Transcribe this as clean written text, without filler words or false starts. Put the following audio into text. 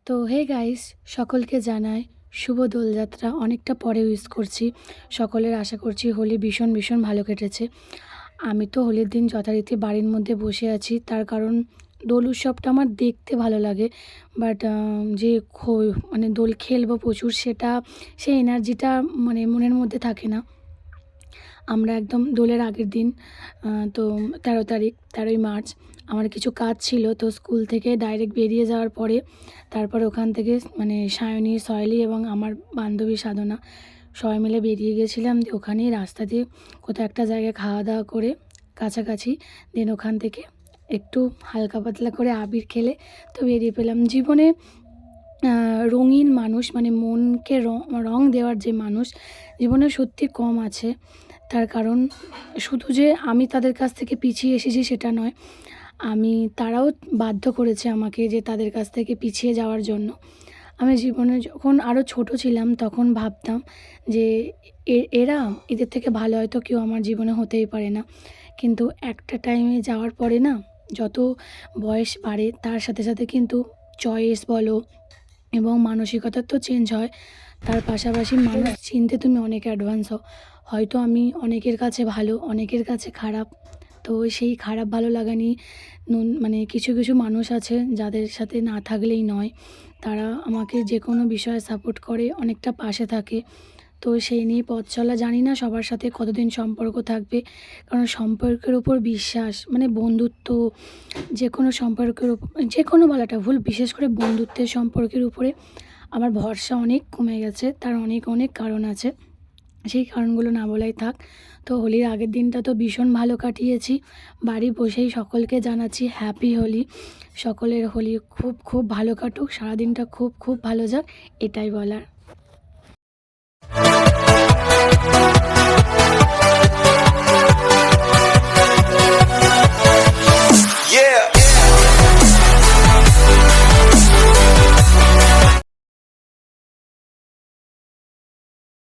তো hey guys, সকলকে জানাই শুভ দোলযাত্রা। অনেকটা পরে উইশ করছি সকলের। আশা করছি হোলি ভীষণ ভীষণ ভালো কেটেছে। আমি তো হোলির দিন যথারীতি বাড়ির মধ্যে বসে আছি, তার কারণ দোল উৎসবটা আমার দেখতে ভালো লাগে। বাট যে মানে দোল খেলবো প্রচুর, সেই এনার্জিটা মানে মনের মধ্যে থাকে না। আমরা একদম দোলের আগের দিন তো 13 তারিখ, 13ই মার্চ আমার কিছু কাজ ছিল, তো স্কুল থেকে ডাইরেক্ট বেরিয়ে যাওয়ার পরে তারপরে ওখান থেকে মানে সায়নী, সয়লি এবং আমার বান্ধবী সাধনা সবাই মিলে বেরিয়ে গেছিলাম। দিয়ে ওখানেই রাস্তা দিয়ে কোথাও একটা জায়গায় খাওয়া দাওয়া করে কাছাকাছি, দেন ওখান থেকে একটু হালকা পাতলা করে আবির খেলে তো বেরিয়ে পেলাম। জীবনে রঙিন মানুষ মানে মনকে রং দেওয়ার যে মানুষ জীবনে সত্যি কম আছে। তার কারণ শুধু যে আমি তাদের কাছ থেকে পিছিয়ে এসেছি সেটা নয়, তারাও বাধ্য করেছে আমাকে যে তাদের কাছ থেকে পিছিয়ে যাওয়ার জন্য। আমি জীবনে যখন আরও ছোট ছিলাম তখন ভাবতাম যে এদের থেকে ভালো হয়তো কেউ আমার জীবনে হতেই পারে না। কিন্তু একটা টাইমে যাওয়ার পরে না, যত বয়স বাড়ে তার সাথে সাথে কিন্তু চয়েস বলো এবং মানসিকতা তো চেঞ্জ হয়। তার পাশাপাশি মানুষ চিনতে তুমি অনেক অ্যাডভান্স হও। হয়তো আমি অনেকের কাছে ভালো, অনেকের কাছে খারাপ। তো সেই খারাপ ভালো লাগা নিয়ে মানে কিছু কিছু মানুষ আছে যাদের সাথে না থাকলেই নয়। তারা আমাকে যে কোনো বিষয়ে সাপোর্ট করে, অনেকটা পাশে থাকে। তো সেই নিয়ে পথ চলা। জানি না সবার সাথে কতদিন সম্পর্ক থাকবে, কারণ সম্পর্কের ওপর বিশ্বাস মানে বন্ধুত্ব, যে কোনো সম্পর্কের ওপর, যে কোনো বলাটা ভুল, বিশেষ করে বন্ধুত্বের সম্পর্কের উপরে আমার ভরসা অনেক কমে গেছে। তার অনেক অনেক কারণ আছে, সেই কারণগুলো না বলাই থাক। তো হোলির আগের দিনটা তো ভীষণ ভালো কাটিয়েছি। বাড়ি বসেই সকলকে জানাচ্ছি হ্যাপি হোলি। সকলের হোলি খুব খুব ভালো কাটুক, সারাদিনটা খুব খুব ভালো যাক, এটাই বলার।